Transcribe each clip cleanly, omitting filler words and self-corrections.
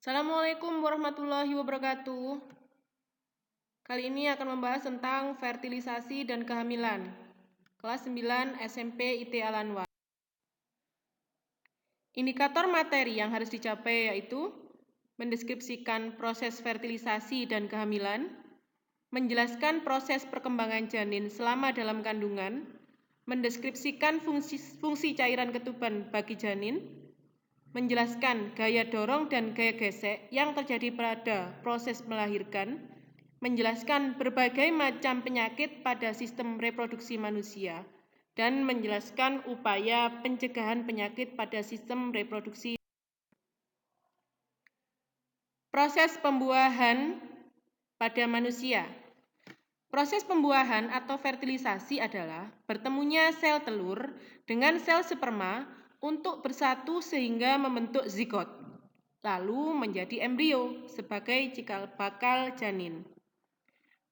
Assalamualaikum warahmatullahi wabarakatuh. Kali ini akan membahas tentang fertilisasi dan kehamilan. Kelas 9 SMP IT Al-Anwar. Indikator materi yang harus dicapai yaitu mendeskripsikan proses fertilisasi dan kehamilan, menjelaskan proses perkembangan janin selama dalam kandungan, mendeskripsikan fungsi cairan ketuban bagi janin, menjelaskan gaya dorong dan gaya gesek yang terjadi pada proses melahirkan, menjelaskan berbagai macam penyakit pada sistem reproduksi manusia, dan menjelaskan upaya pencegahan penyakit pada sistem reproduksi. Proses pembuahan pada manusia. Proses pembuahan atau fertilisasi adalah bertemunya sel telur dengan sel sperma untuk bersatu sehingga membentuk zigot, lalu menjadi embrio sebagai cikal bakal janin.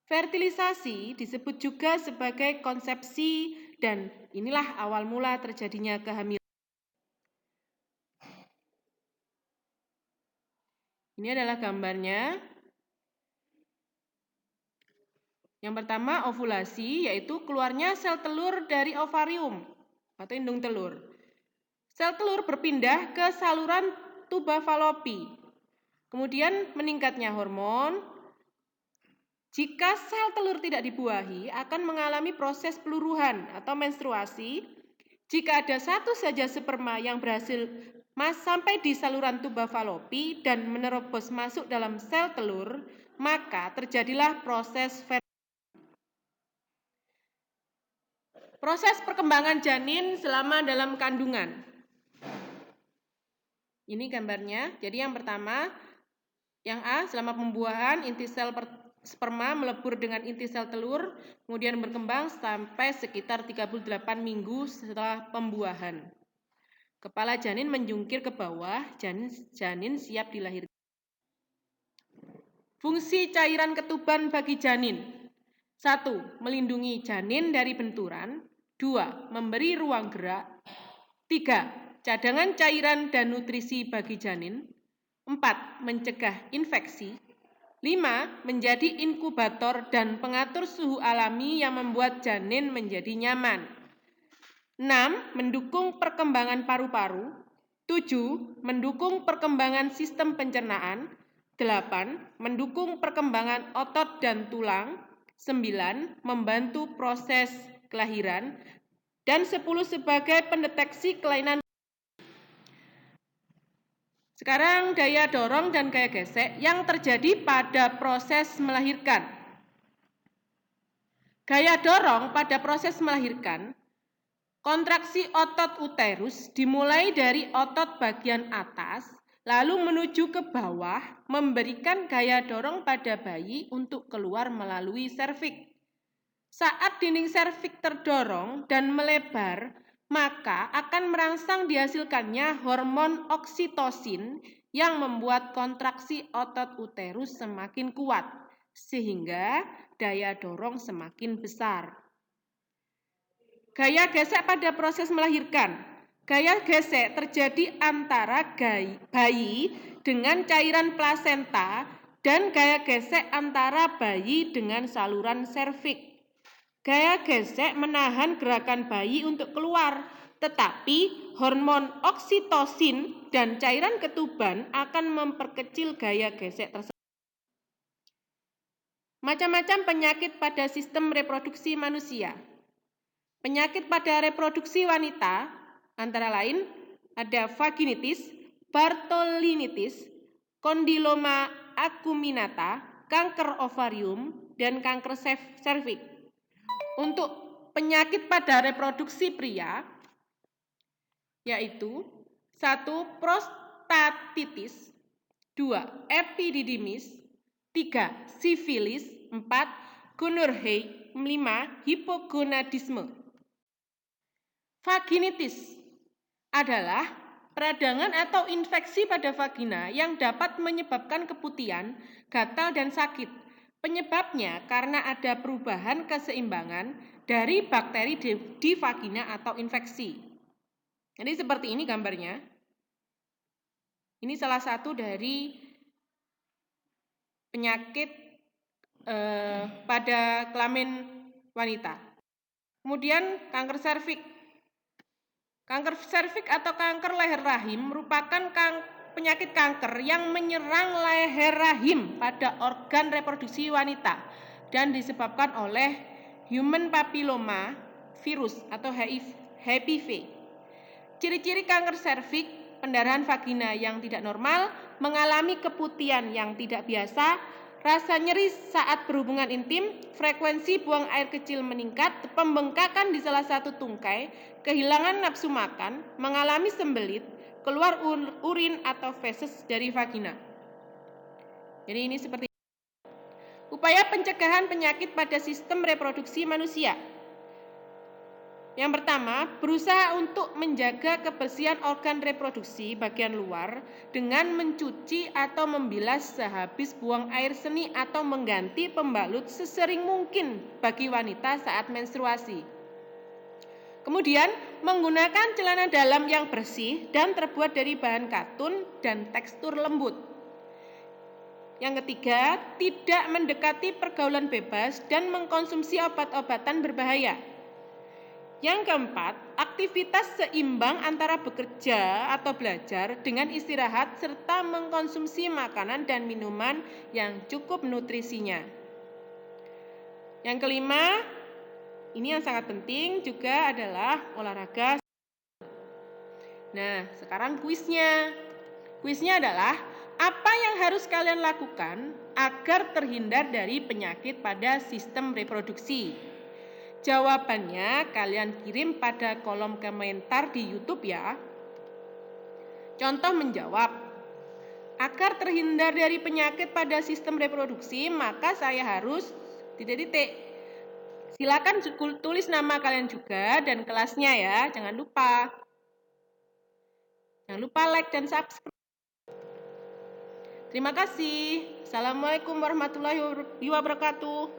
Fertilisasi disebut juga sebagai konsepsi dan inilah awal mula terjadinya kehamilan. Ini adalah gambarnya. Yang pertama ovulasi, yaitu keluarnya sel telur dari ovarium atau indung telur. Sel telur berpindah ke saluran tuba falopi. Kemudian meningkatnya hormon. Jika sel telur tidak dibuahi, akan mengalami proses peluruhan atau menstruasi. Jika ada satu saja sperma yang berhasil sampai di saluran tuba falopi dan menerobos masuk dalam sel telur, maka terjadilah proses perkembangan janin selama dalam kandungan. Ini gambarnya. Jadi yang pertama, yang A, selama pembuahan inti sel sperma melebur dengan inti sel telur, kemudian berkembang sampai sekitar 38 minggu setelah pembuahan. Kepala janin menjungkir ke bawah, janin siap dilahirkan. Fungsi cairan ketuban bagi janin. 1. Melindungi janin dari benturan. 2. Memberi ruang gerak. 3. Cadangan cairan dan nutrisi bagi janin. 4. Mencegah infeksi. 5. Menjadi inkubator dan pengatur suhu alami yang membuat janin menjadi nyaman. 6. Mendukung perkembangan paru-paru. 7. Mendukung perkembangan sistem pencernaan. 8. Mendukung perkembangan otot dan tulang. 9. Membantu proses kelahiran. Dan 10 sebagai pendeteksi kelainan. Sekarang daya dorong dan gaya gesek yang terjadi pada proses melahirkan. Gaya dorong pada proses melahirkan, kontraksi otot uterus dimulai dari otot bagian atas, lalu menuju ke bawah, memberikan gaya dorong pada bayi untuk keluar melalui serviks. Saat dinding serviks terdorong dan melebar, maka akan merangsang dihasilkannya hormon oksitosin yang membuat kontraksi otot uterus semakin kuat, sehingga daya dorong semakin besar. Gaya gesek pada proses melahirkan. Gaya gesek terjadi antara bayi dengan cairan plasenta dan gaya gesek antara bayi dengan saluran serviks. Gaya gesek menahan gerakan bayi untuk keluar, tetapi hormon oksitosin dan cairan ketuban akan memperkecil gaya gesek tersebut. Macam-macam penyakit pada sistem reproduksi manusia. Penyakit pada reproduksi wanita antara lain ada vaginitis, bartholinitis, kondiloma acuminata, kanker ovarium, dan kanker serviks. Untuk penyakit pada reproduksi pria, yaitu 1. Prostatitis, 2. Epididymis, 3. Sifilis, 4. Gonorrhea, 5. Hipogonadisme. Vaginitis adalah peradangan atau infeksi pada vagina yang dapat menyebabkan keputihan, gatal, dan sakit. Penyebabnya karena ada perubahan keseimbangan dari bakteri di vagina atau infeksi. Jadi seperti ini gambarnya. Ini salah satu dari penyakit pada kelamin wanita. Kemudian kanker serviks. Kanker serviks atau kanker leher rahim merupakan penyakit kanker yang menyerang leher rahim pada organ reproduksi wanita dan disebabkan oleh human papilloma virus atau HPV. Ciri-ciri kanker serviks: pendarahan vagina yang tidak normal, mengalami keputihan yang tidak biasa, rasa nyeri saat berhubungan intim, frekuensi buang air kecil meningkat, pembengkakan di salah satu tungkai, kehilangan nafsu makan, mengalami sembelit, keluar urin atau feses dari vagina. Jadi ini seperti upaya pencegahan penyakit pada sistem reproduksi manusia. Yang pertama, berusaha untuk menjaga kebersihan organ reproduksi bagian luar dengan mencuci atau membilas sehabis buang air seni atau mengganti pembalut sesering mungkin bagi wanita saat menstruasi. Kemudian, menggunakan celana dalam yang bersih dan terbuat dari bahan katun dan tekstur lembut. Yang ketiga, tidak mendekati pergaulan bebas dan mengkonsumsi obat-obatan berbahaya. Yang keempat, aktivitas seimbang antara bekerja atau belajar dengan istirahat serta mengkonsumsi makanan dan minuman yang cukup nutrisinya. Yang kelima, ini yang sangat penting juga adalah olahraga. Nah, sekarang kuisnya. Kuisnya adalah apa yang harus kalian lakukan agar terhindar dari penyakit pada sistem reproduksi? Jawabannya kalian kirim pada kolom komentar di YouTube ya. Contoh menjawab, agar terhindar dari penyakit pada sistem reproduksi, maka saya harus ... Silakan tulis nama kalian juga dan kelasnya ya, jangan lupa. Jangan lupa like dan subscribe. Terima kasih. Assalamualaikum warahmatullahi wabarakatuh.